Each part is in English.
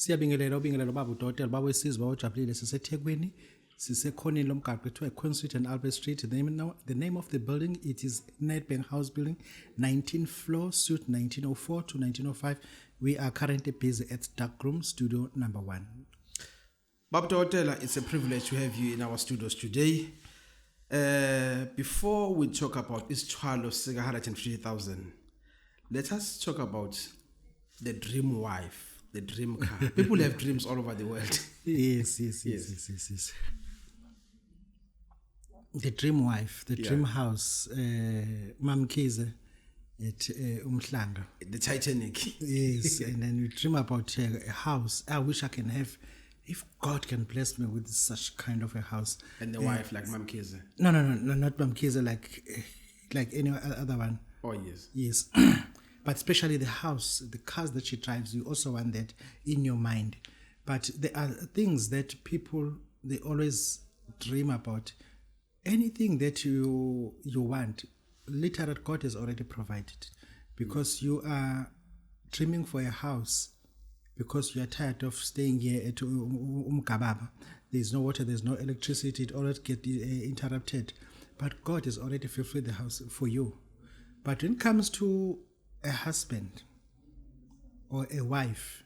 Siyabingelela ubingelela Babu Dokotela baba wesizwe bawujabulile siseThekwini sisekhoneni lomgaqo ethiwa Queen Street and Albert Street. The name of the building, it is Nedbank House Building, 19th floor, suite 1904 to 1905. We are currently busy at Darkroom Studio number 1. Babu Dokotela, it's a privilege to have you in our studios today. Before we talk about Isithwalo Sika R150,000, let us talk about the dream wife. The dream car. People have dreams all over the world. Yes. The dream wife, the dream house, Mam Kize at Umhlanga. The Titanic. Yes, and then you dream about a house. I wish I can have, if God can bless me with such kind of a house. And the wife like Mam Kize. No, not Mam Kize, like any other one. Oh, yes. Yes. But especially the house, the cars that she drives, you also want that in your mind. But there are things that people, they always dream about. Anything that you want, literally God has already provided. Because you are dreaming for a house, because you are tired of staying here at Umkababa. There's no water, there's no electricity, it always gets interrupted. But God has already fulfilled the house for you. But when it comes to a husband or a wife,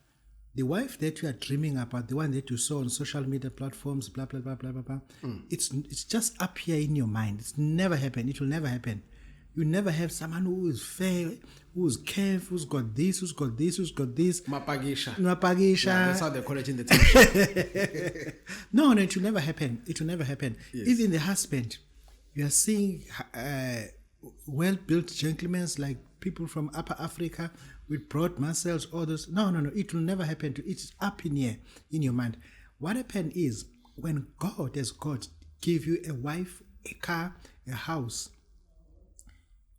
the wife that you are dreaming about, the one that you saw on social media platforms, blah, blah, blah, blah, blah, blah, it's just up here in your mind. It's never happened. It will never happen. You never have someone who is fair, who is careful, who's got this, who's got this, who's got this. Mapagisha. Yeah, that's how they call it in the township. No, it will never happen. It will never happen. Yes. Even the husband, you are seeing well-built gentlemen like people from Upper Africa with broad muscles, all those. No, it will never happen to. It's up in here, in your mind. What happened is, when God, as God, give you a wife, a car, a house,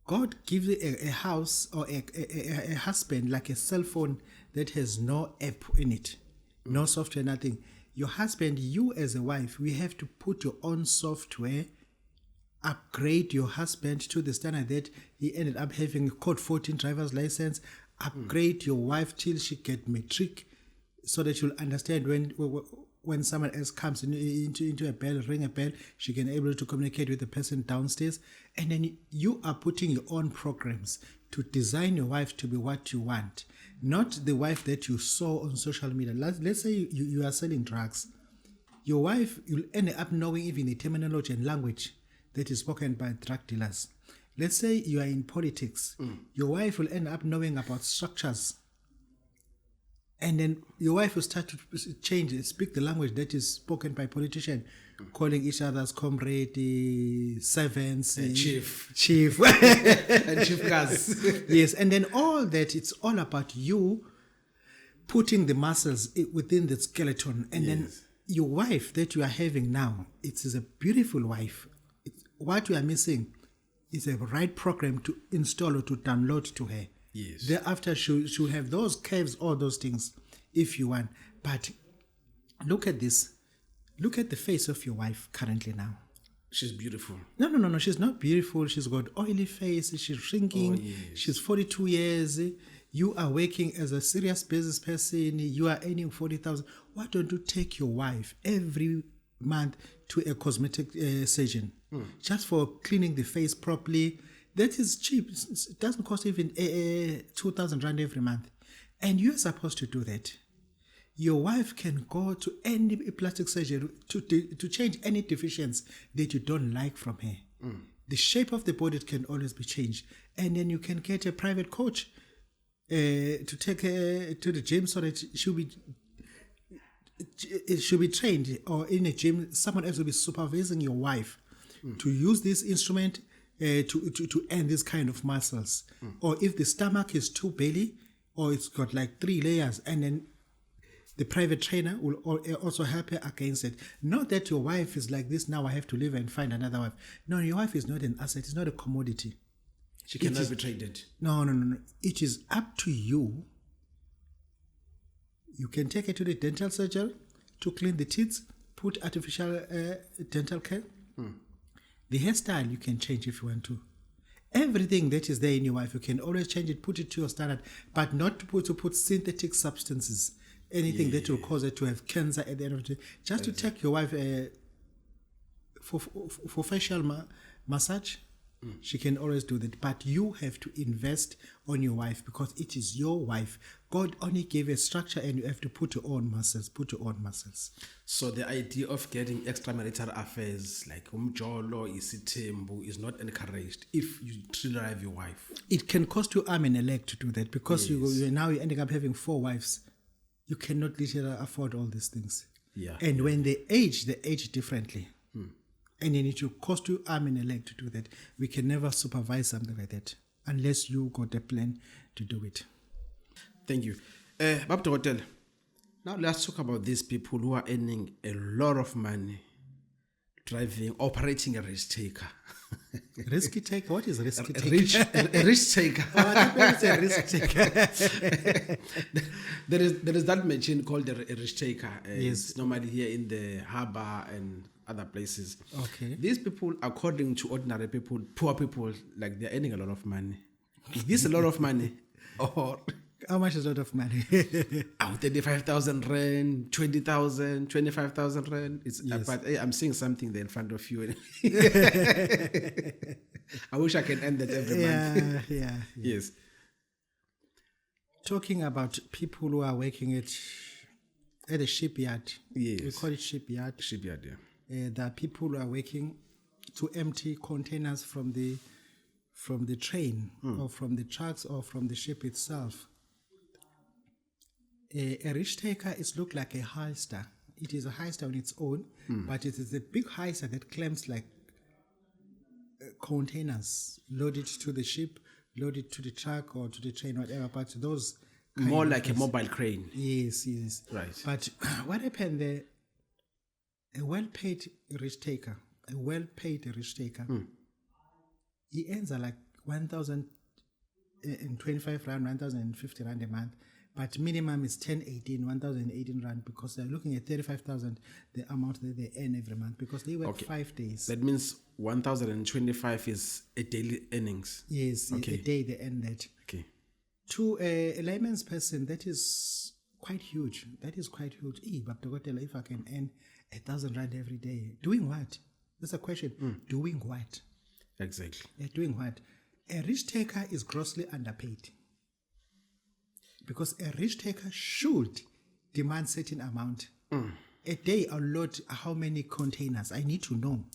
God gives you a house or a husband like a cell phone that has no app in it, no software, nothing. Your husband, you as a wife, we have to put your own software, upgrade your husband to the standard that he ended up having a code 14 driver's license, upgrade your wife till she get matric, so that you'll understand when someone else comes into a bell, ring a bell, she can able to communicate with the person downstairs. And then you are putting your own programs to design your wife to be what you want, not the wife that you saw on social media. Let's say you are selling drugs. Your wife, you'll end up knowing even the terminology and language that is spoken by drug dealers. Let's say you are in politics. Your wife will end up knowing about structures. And then your wife will start to speak the language that is spoken by politicians, calling each other's comrade, servants, chief. And chief guys. Yes, and then all that, it's all about you putting the muscles within the skeleton. And then your wife that you are having now, it is a beautiful wife. What you are missing is a right program to install or to download to her. Yes. Thereafter, she'll have those curves, all those things, if you want. But look at this. Look at the face of your wife currently now. She's beautiful. No. She's not beautiful. She's got oily face. She's shrinking. Oh, yes. She's 42 years. You are working as a serious business person. You are earning 40,000. Why don't you take your wife every month to a cosmetic surgeon just for cleaning the face properly? That is cheap. It doesn't cost even 2,000 rand every month. And you're supposed to do that. Your wife can go to any plastic surgery to change any deficiency that you don't like from her. The shape of the body can always be changed. And then you can get a private coach to take her to the gym so that it should be trained, or in a gym, someone else will be supervising your wife to use this instrument to end this kind of muscles. Or if the stomach is too belly, or it's got like 3 layers, and then the private trainer will also help her against it. Not that your wife is like this, now I have to leave and find another wife. No, your wife is not an asset, it's not a commodity. She cannot be traded. No. It is up to you. You can take her to the dental surgery to clean the teeth, put artificial dental care. The hairstyle you can change if you want to. Everything that is there in your wife, you can always change it, put it to your standard, but not to put synthetic substances anything that will cause her to have cancer at the end of the day. Just to take your wife for facial massage, she can always do that. But you have to invest on your wife because it is your wife. God only gave a structure and you have to put your own muscles, So the idea of getting extramarital affairs like umjolo, isitembu is not encouraged if you truly love your wife. It can cost you arm and a leg to do that because you're ending up having 4 wives. You cannot literally afford all these things. Yeah. And when they age differently. And then it will cost you arm and a leg to do that. We can never supervise something like that unless you got a plan to do it. Thank you. Babu Dokotela, now let's talk about these people who are earning a lot of money operating a risk taker. Risky taker? What is risky taker? A risk taker. What is a risk taker? There is that machine called a risk taker. Yes. It's normally here in the harbour and other places. Okay. These people, according to ordinary people, poor people, like they're earning a lot of money. Is this a lot of money? Or how much is a lot of money? 35,000 rand, 20,000, 25,000 rand. It's but hey, I'm seeing something there in front of you. I wish I can end that every month. Yeah. Yes. Talking about people who are working at a shipyard. Yes. We call it shipyard. Shipyard, yeah. There are people who are working to empty containers from the train or from the trucks or from the ship itself. A risk taker is look like a heister. It is a heister on its own, but it is a big heister that claims like containers loaded to the ship, loaded to the truck or to the train, whatever. But those more like a mobile crane. Yes. Right. But what happened there? A well-paid risk taker, he earns like 1,025 rand, 1,050 rand a month, but minimum is 1,018 rand because they're looking at 35,000, the amount that they earn every month because they work 5 days. That means 1,025 is a daily earnings. Yes, a day they earn that. Okay. To a layman's person, that is quite huge. Babu Dokotela, if I can earn 1,000 rand every day, doing what? That's a question. Doing what? Exactly. Doing what? A risk taker is grossly underpaid because a risk taker should demand certain amount. A day I'll load how many containers. I need to know.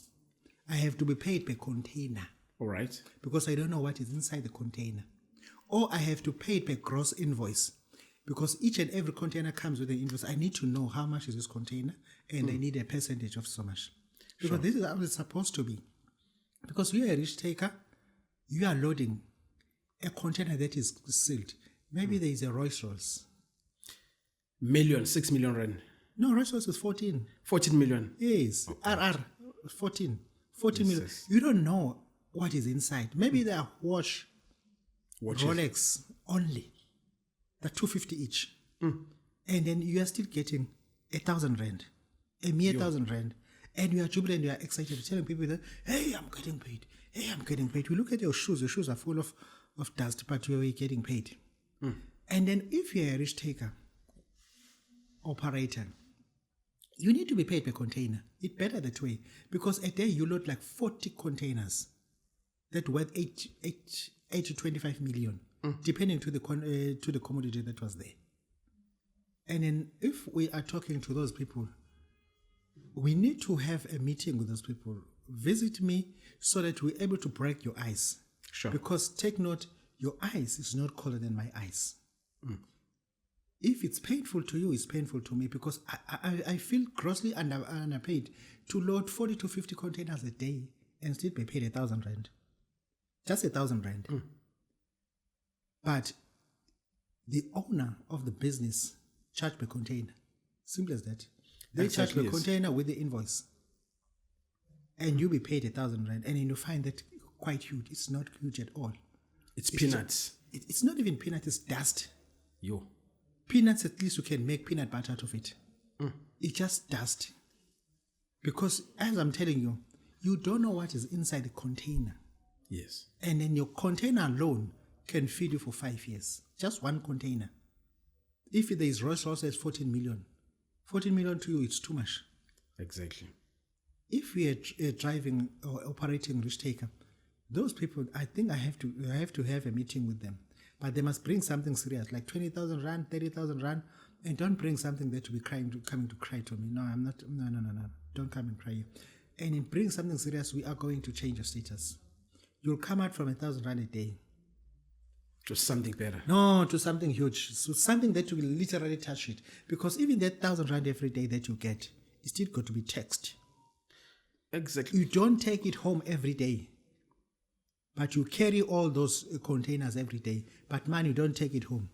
I have to be paid per container. All right. Because I don't know what is inside the container. Or I have to pay per gross invoice. Because each and every container comes with an invoice. I need to know how much is this container and I need a percentage of so much. Because this is how it's supposed to be. Because you are a risk taker, you are loading a container that is sealed. Maybe there is a Rolls-Royce. 6 million rand. No, Rolls-Royce is 14. 14 million. Yes, RR, 14. 14 million. You don't know what is inside. Maybe they are watches. Rolex only. They're 250 each. And then you are still getting 1,000 rand. A mere 1,000 rand. And you are jubilant, you are excited, telling people that, hey, I'm getting paid. We look at your shoes are full of dust, but you are getting paid. And then if you're a risk taker, operator, you need to be paid per container. It's better that way. Because a day you load like 40 containers that worth 8 to 25 million, depending to the commodity that was there. And then if we are talking to those people, we need to have a meeting with those people. Visit me so that we're able to break your ice. Sure. Because take note, your ice is not colder than my ice. If it's painful to you, it's painful to me because I feel grossly underpaid to load 40 to 50 containers a day and still be paid 1,000 rand. Just 1,000 rand. But the owner of the business charge per container. Simple as that. They charge per container with the invoice. And you be paid 1,000 rand. And then you find that quite huge. It's not huge at all. It's peanuts. It's not even peanuts, it's dust. Yo. Peanuts, at least you can make peanut butter out of it. It's just dust. Because as I'm telling you, you don't know what is inside the container. Yes. And then your container alone can feed you for 5 years. Just one container. If there is Rolls Royce as 14 million, 14 million to you, it's too much. Exactly. If we are driving or operating risk taker, those people, I think I have to have a meeting with them. But they must bring something serious, like 20,000 rand, 30,000 rand, and don't bring something that will be coming to cry to me. No, I'm not. No. Don't come and cry. And bring something serious. We are going to change your status. You'll come out from 1,000 rand a day to something better. No, to something huge. So something that will literally touch it. Because even that 1,000 rand every day that you get is still got to be taxed. Exactly. You don't take it home every day. But you carry all those containers every day. But man, you don't take it home.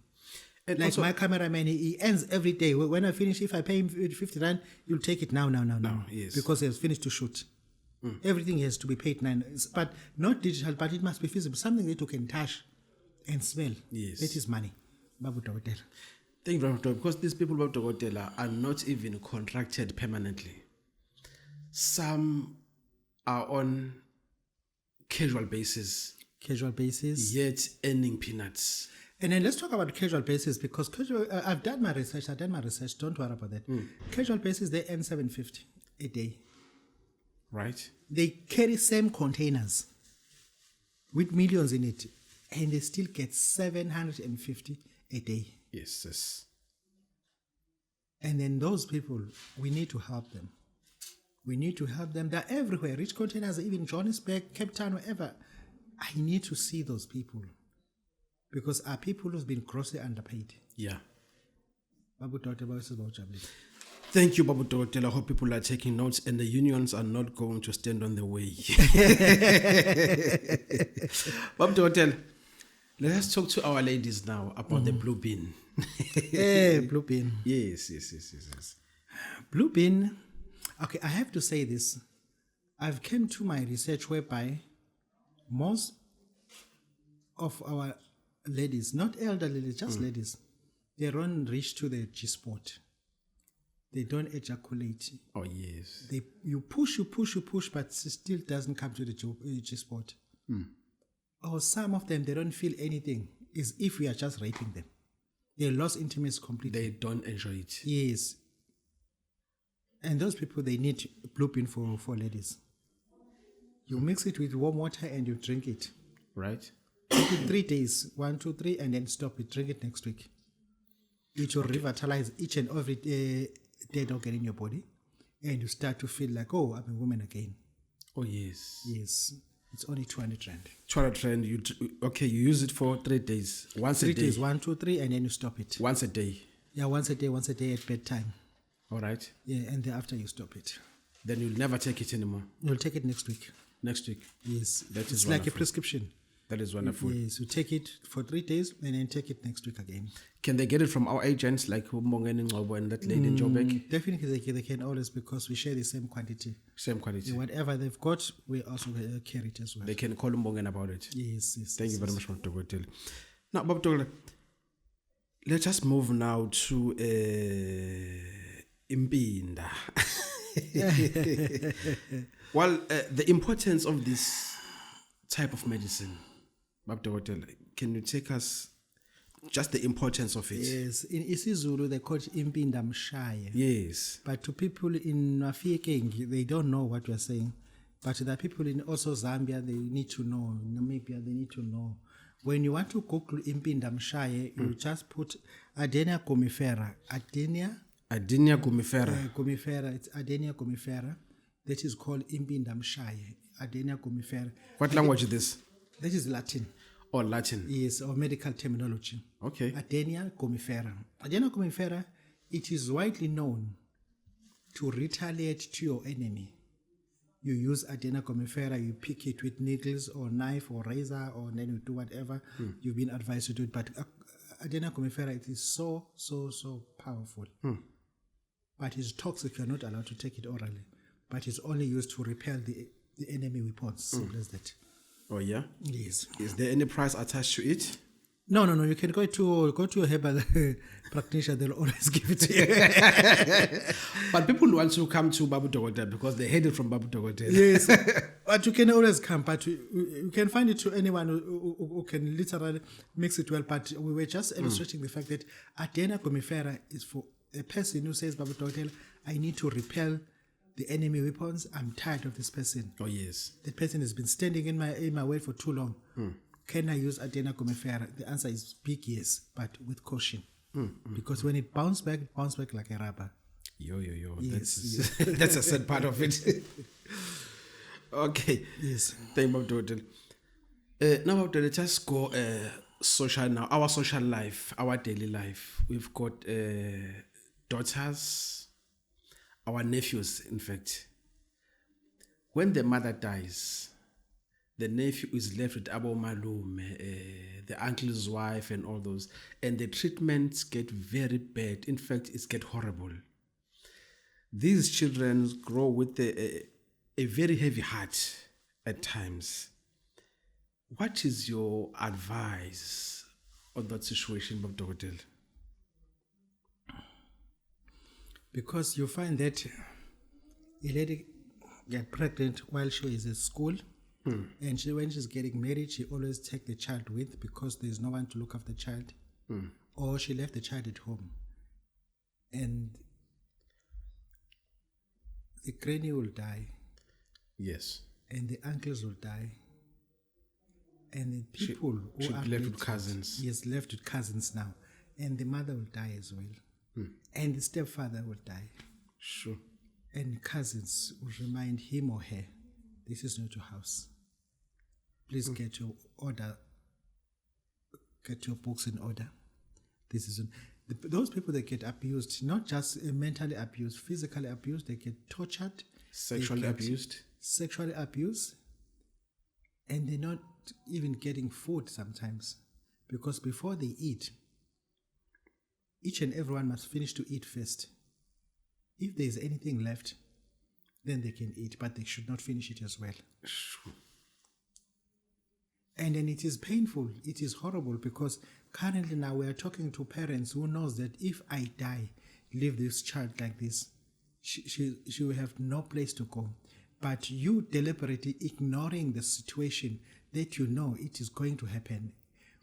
And like also, my cameraman, he ends every day. When I finish, if I pay him 50 rand, you'll take it now. Yes. Because he has finished to shoot. Everything has to be paid now. But not digital, but it must be physical. Something that you can touch and smell. Yes. That is money. Babu Dokotela. Thank you very much, because these people, Babu Dokotela, are not even contracted permanently. Some are on casual basis. Casual basis. Yet earning peanuts. And then let's talk about casual basis, because casual, I've done my research. Don't worry about that. Casual basis, they earn 750 a day. Right. They carry same containers with millions in it, and they still get 750 a day. Yes. And then those people, we need to help them. They're everywhere. Rich containers, even Johannesburg, Cape Town, wherever. I need to see those people, because our people who've been grossly underpaid. Yeah. Babu Dokotela. Thank you, Babu Dokotela. I hope people are taking notes and the unions are not going to stand on the way. Babu Dokotela, let us talk to our ladies now about the blue bin. Blue bin. Yes. Blue bin. Okay, I have to say this. I've come to my research whereby most of our ladies, not elderly ladies, just ladies, they don't reach to the G-spot. They don't ejaculate. Oh, yes. You push, but it still doesn't come to the G-spot. Or some of them, they don't feel anything. It's if we are just raping them. They lost intimacy completely. They don't enjoy it. Yes. And those people, they need blue bin for ladies. You mix it with warm water and you drink it. Right. Drink it 3 days, 1, 2, 3, and then stop it. Drink it next week. It will revitalize each and every dead organ in your body, and you start to feel like, oh, I'm a woman again. Oh, yes. Yes. It's only 200 rand. 200 rand. You use it for 3 days. Once a day. 3 days, 1, 2, 3, and then you stop it. Once a day. Yeah, once a day at bedtime. All right. Yeah, and thereafter you stop it. Then you'll never take it anymore. You'll take it next week. Next week. Yes. That is it's wonderful. like a prescription. That is wonderful. Yes, you take it for 3 days and then take it next week again. Can they get it from our agents like Mbongeni Ngcobo and that lady in Joburg? Definitely they can always, because we share the same quantity. Same quality. Whatever they've got, we also carry it as well. They can call Mbongeni about it. Yes. Thank you very much, Babu Dokotela. Now, Babu Dokotela, let us move now to Impinda. Well, the importance of this type of medicine, Babu Dokotela, can you take us just the importance of it? Yes, in isiZulu they call it Impinda Mshaya. Yes. But to people in Mafikeng, they don't know what we're saying. But there are people in also Zambia, they need to know. Namibia, they need to know. When you want to Google Impinda Mshaya, you just put Adenia gumifera. Adenia gumifera. Gumifera, it's Adenia gumifera. That is called Impinda Mshaya. Adenia gumifera. What language is this? That is Latin. Oh, Latin. Yes, or medical terminology. Okay. Adenia gumifera. Adenia gumifera, it is widely known to retaliate to your enemy. You use Adenia gumifera, you pick it with needles or knife or razor, or then you do whatever you've been advised to do it. But Adenia gumifera, it is so powerful. But it's toxic. You're not allowed to take it orally. But it's only used to repel the enemy weapons. Simple as that. Oh, yeah? Yes. Is there any price attached to it? No. You can go to a herbal practitioner. They'll always give it to you. But people want to come to Babu Dokotela because they heard it from Babu Dokotela. Yes, but you can always come. But you can find it to anyone who can literally mix it well. But we were just illustrating the fact that Adena Gomifera is for a person who says, Babu Dokotela, I need to repel the enemy weapons. I'm tired of this person. Oh yes, The person has been standing in my way for too long. Can I use Adena Gomifera? The answer is big yes, but with caution. Because when it bounces back like a rubber. Yo. Yes, That's a sad part of it. Okay. Yes. Thank you, Babu Dokotela. Now, Babu Dokotela, let's just go social now. Our social life, our daily life. We've got daughters, our nephews, in fact. When the mother dies, the nephew is left with Abo Malume, the uncle's wife, and all those. And the treatments get very bad. In fact, it gets horrible. These children grow with a very heavy heart at times. What is your advice on that situation, Babu Dokotela? Because you find that a lady get pregnant while she is at school, and when she's getting married, she always take the child with because there's no one to look after the child, or she left the child at home, and the granny will die, Yes. and the uncles will die, and the people who She'll are be left with related- cousins. Yes, left with cousins now, and the mother will die as well, and the stepfather will die. Sure. And cousins will remind him or her, this is not your house. Please get your books in order. This is those people that get abused, not just mentally abused, physically abused, they get tortured, Sexually they get abused. sexually abused, and they're not even getting food sometimes, because before they eat, each and everyone must finish to eat first. If there is anything left, then they can eat, but they should not finish it as well. Sure. And then it is painful, it is horrible, because currently now we are talking to parents who knows that if I die, leave this child like this, she will have no place to go. But you deliberately ignoring the situation that you know it is going to happen.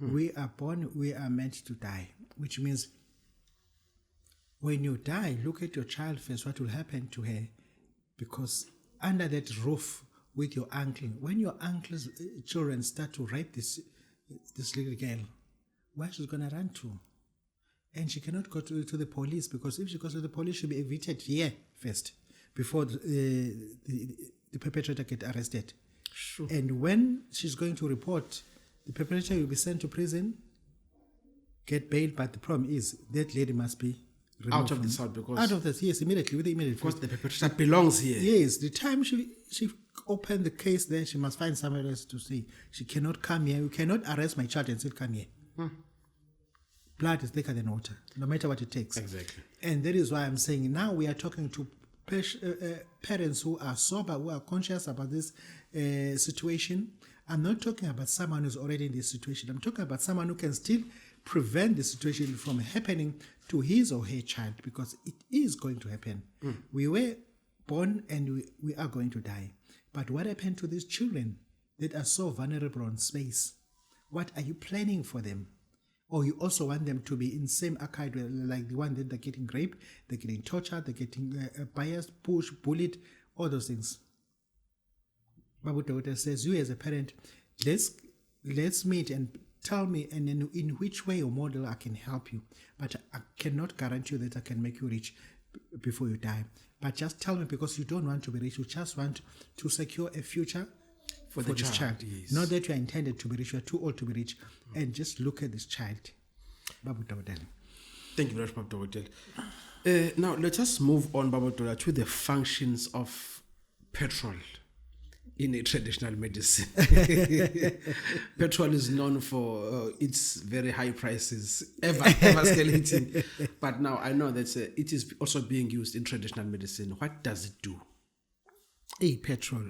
We are born, we are meant to die, which means when you die, look at your child first, what will happen to her. Because under that roof with your uncle, when your uncle's children start to rape this little girl, where she's going to run to? And she cannot go to the police, because if she goes to the police, she'll be evicted here first before the perpetrator get arrested. Sure. And when she's going to report, the perpetrator will be sent to prison, get bail, but the problem is that lady must be Out of this house because out of this, yes, immediately, with the immediate because the perpetrator belongs here. Yes, the time she opened the case there, she must find somewhere else to see. She cannot come here. You cannot arrest my child and still come here. Blood is thicker than water, no matter what it takes. Exactly. And that is why I'm saying now we are talking to parents who are sober, who are conscious about this situation. I'm not talking about someone who's already in this situation. I'm talking about someone who can still prevent the situation from happening to his or her child, because it is going to happen. We were born and we are going to die. But what happened to these children that are so vulnerable on space? What are you planning for them? Or you also want them to be in same archive like the one that they're getting raped, they're getting tortured, they're getting biased, pushed, bullied, all those things. Babu Dokotela says, you as a parent, let's meet and tell me and in which way or model I can help you. But I cannot guarantee you that I can make you rich before you die. But just tell me, because you don't want to be rich, you just want to secure a future for this child. Yes. Not that you are intended to be rich, you are too old to be rich. And just look at this child. Babu Dokotela. Thank you very much, Babu Dokotela. Now, let's just move on, Babu Dokotela, to the functions of petrol in a traditional medicine. Petrol is known for its very high prices, ever escalating. But now I know that it is also being used in traditional medicine. What does it do? Hey, petrol.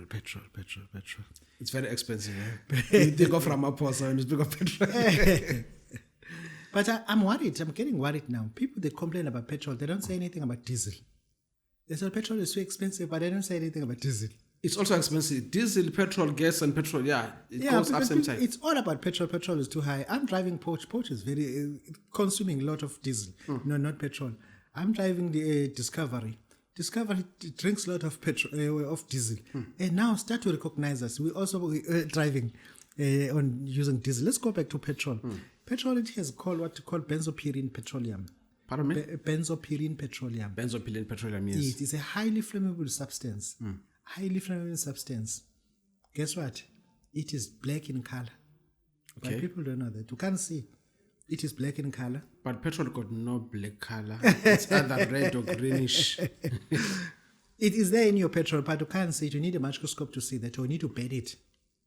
It's very expensive. Eh? You think of Ramaphosa when you speak of petrol. But I'm worried. I'm getting worried now. People, they complain about petrol. They don't say anything about diesel. They say petrol is too expensive, but they don't say anything about diesel. It's also expensive. Diesel, petrol, gas, and petrol. Yeah, it goes up same time. It's all about petrol. Petrol is too high. I'm driving Porsche. Porsche is very consuming a lot of diesel. No, not petrol. I'm driving the Discovery. Discovery drinks a lot of petrol of diesel. And now start to recognize us. We also driving on using diesel. Let's go back to petrol. Petrol, it has called what to call benzopyrene petroleum. Pardon me? Benzopyrene petroleum. Benzopyrene petroleum, yes. It is a highly flammable substance. Highly flammable substance. Guess what? It is black in color. Okay. But people don't know that. You can't see. It is black in color. But petrol got no black color. It's either red or greenish. It is there in your petrol, but you can't see it. You need a microscope to see that, or you need to burn it.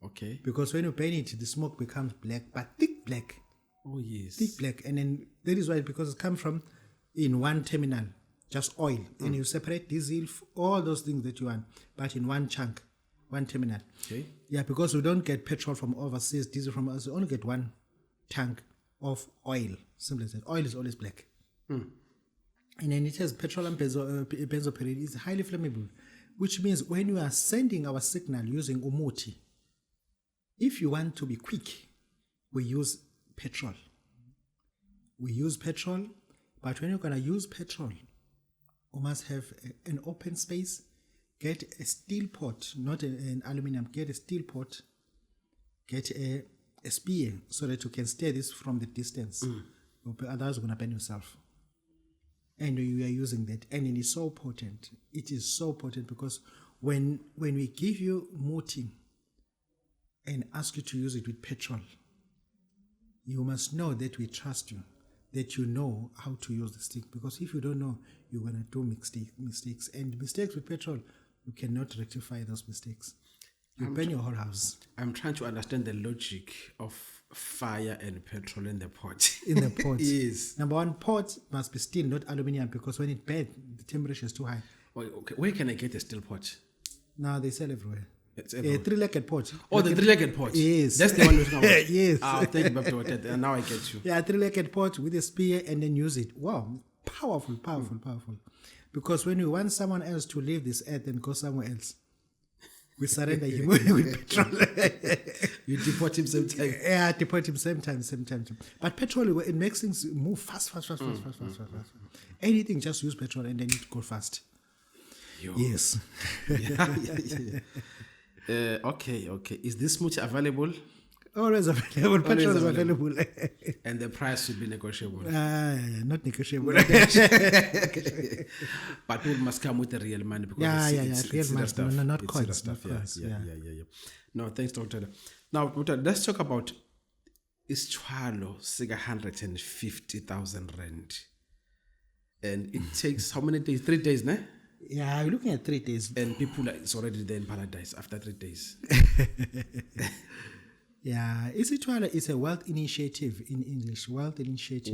Okay. Because when you burn it, the smoke becomes black, but thick black. Oh, yes. Thick black. And then that is why, because it comes from in one terminal, just oil. And you separate diesel, all those things that you want, but in one chunk, one terminal. Okay. Yeah, because we don't get petrol from overseas, diesel from us. We only get one tank of oil. Simple as that. Oil is always black. And then it has petroleum benzopyrene. It's highly flammable, which means when you are sending our signal using umuti, if you want to be quick, we use petrol. We use petrol, but when you're going to use petrol, you must have an open space. Get a steel pot, not an aluminum. Get a steel pot. Get a spear so that you can steer this from the distance. Otherwise, you're going to burn yourself. And you are using that. And it is so potent. It is so potent because when we give you muti and ask you to use it with petrol, you must know that we trust you, that you know how to use the stick. Because if you don't know, you're going to do mistakes. And mistakes with petrol, you cannot rectify those mistakes. You burn your whole house. I'm trying to understand the logic of fire and petrol in the pot. In the pot. Yes. Number one, pot must be steel, not aluminium, because when it burns, the temperature is too high. Okay. Where can I get a steel pot? Now they sell everywhere. It's everywhere. A three-legged pot. Oh, the three-legged pot. Yes. That's the one you're talking about. Yes. Thank you, Babu Dokotela. Now I get you. Yeah, three-legged pot with a spear and then use it. Wow. Powerful. Because when you want someone else to leave this earth and go somewhere else, we surrender him with petrol. You deport him same time. Yeah, deport him same time. But petrol, it makes things move fast. Anything, just use petrol and then it go fast. Yo. Yes. Yeah. Okay. Is this smoothie available? Always available. Petrol is available. And the price should be negotiable. Not negotiable. But people must come with the real money because it's real money. stuff. No, not it's coins. Stuff. Not coins. Yeah. No, thanks, Dr. Now, Dr. let's talk about Isithwalo Sika 150,000 rand. And it takes how many days? 3 days, ne? Yeah, we're looking at 3 days. And people it's already there in paradise after 3 days. Yeah, Isithwalo is a wealth initiative in English. Wealth initiative.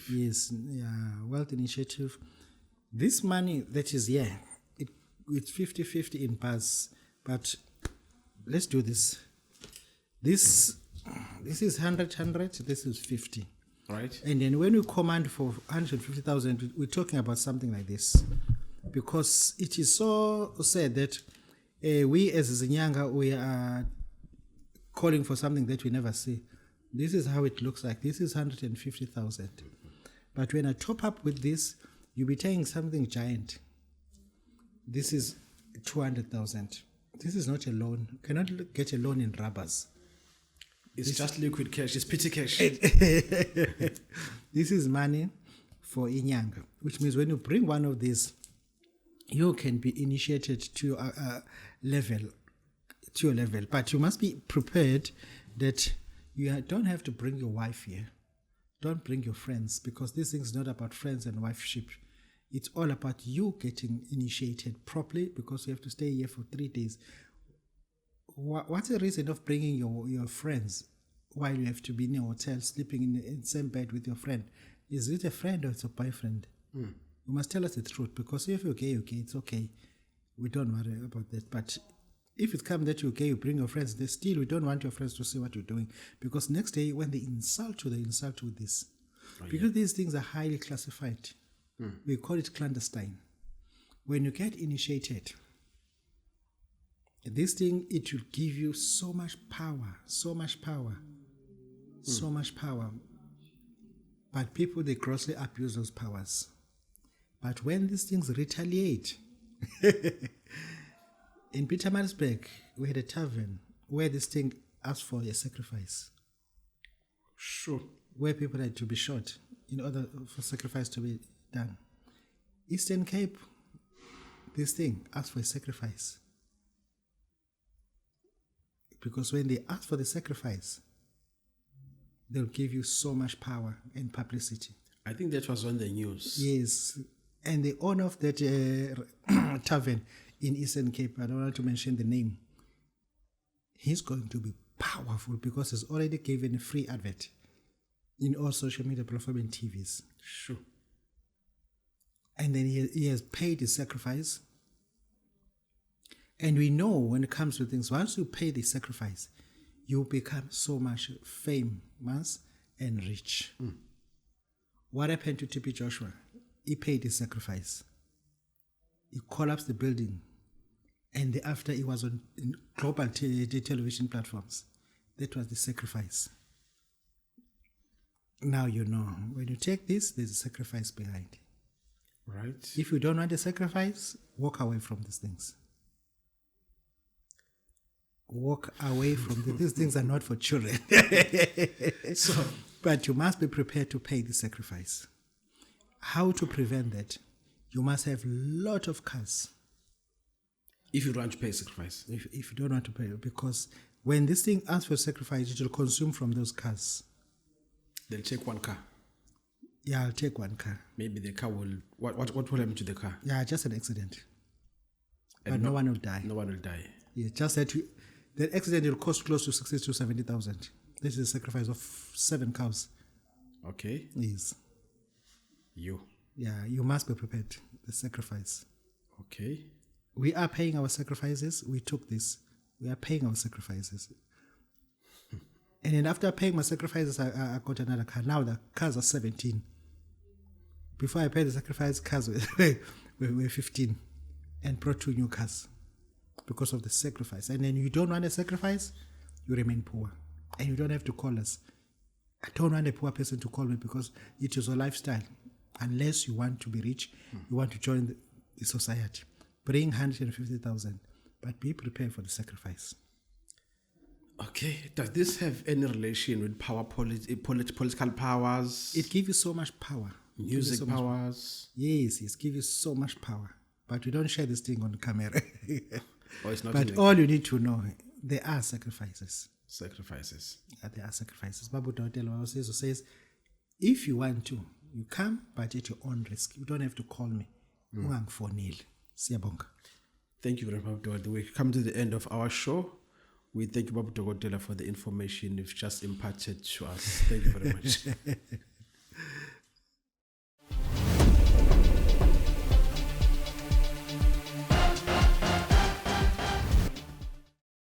Yes, wealth initiative. This money that is here, it's 50-50 in parts. But let's do this. This is 100, this is 50. Right. And then when we command for 150,000, we're talking about something like this. Because it is so said that we as Zinyanga, we are calling for something that we never see. This is how it looks like. This is 150,000. But when I top up with this, you'll be taking something giant. This is 200,000. This is not a loan. You cannot get a loan in rubbers. It's just liquid cash. It's petty cash. This is money for Inyanga, which means when you bring one of these, you can be initiated to your level. But you must be prepared that you don't have to bring your wife here. Don't bring your friends, because this thing is not about friends and wifeship. It's all about you getting initiated properly, because you have to stay here for 3 days. What's the reason of bringing your friends while you have to be in a hotel, sleeping in the same bed with your friend? Is it a friend or it's a boyfriend? You must tell us the truth, because if you're gay, it's okay. We don't worry about that. But if it comes that you're gay, you bring your friends, we don't want your friends to see what you're doing. Because next day, when they insult you with this. Because these things are highly classified. We call it clandestine. When you get initiated, this thing, it will give you so much power, so much power, so much power. But people, they grossly abuse those powers. But when these things retaliate, in Pietermaritzburg, we had a tavern where this thing asked for a sacrifice. Sure. Where people had to be shot in order for sacrifice to be done. Eastern Cape, this thing asked for a sacrifice. Because when they ask for the sacrifice, they'll give you so much power and publicity. I think that was on the news. Yes. And the owner of that tavern in Eastern Cape, I don't want to mention the name, he's going to be powerful because he's already given a free advert in all social media platforms and TVs. Sure. And then he has paid his sacrifice. And we know when it comes to things, once you pay the sacrifice, you become so much famous and rich. What happened to TP Joshua? He paid his sacrifice. He collapsed the building. And thereafter, he was on global television platforms. That was the sacrifice. Now you know. When you take this, there's a sacrifice behind. Right. If you don't want a sacrifice, walk away from these things. Walk away from these things are not for children. But you must be prepared to pay the sacrifice. How to prevent that? You must have a lot of cars. If you want to pay sacrifice. If you don't want to pay, because when this thing asks for sacrifice, it will consume from those cars. They'll take one car. Yeah, I'll take one car. Maybe the car will... What will happen to the car? Yeah, just an accident. And But no one will die. No one will die. Yeah, just that that accident will cost close to 60,000 to 70,000. This is a sacrifice of 7 cows. Okay. Yes. Yeah, you must be prepared. The sacrifice. Okay. We are paying our sacrifices. We took this. We are paying our sacrifices. And then after paying my sacrifices, I got another car. Now the cars are 17. Before I paid the sacrifice, cars were 15. And brought 2 new cars. Because of the sacrifice. And then you don't want a sacrifice, you remain poor. And you don't have to call us. I don't want a poor person to call me because it is a lifestyle. Unless you want to be rich, you want to join the society. Bring 150,000, but be prepared for the sacrifice. Okay. Does this have any relation with power, political powers? It gives you so much power. Music powers? Yes, it gives you so much power. But we don't share this thing on camera. Or it's not But all you need to know, there are sacrifices. Sacrifices. There are sacrifices. Babu Dokotela also says, if you want to, you come, but at your own risk. You don't have to call me. Siyabonga. Thank you very much, Babu Dokotela. We come to the end of our show. We thank you, Babu Dokotela, for the information you've just imparted to us. Thank you very much.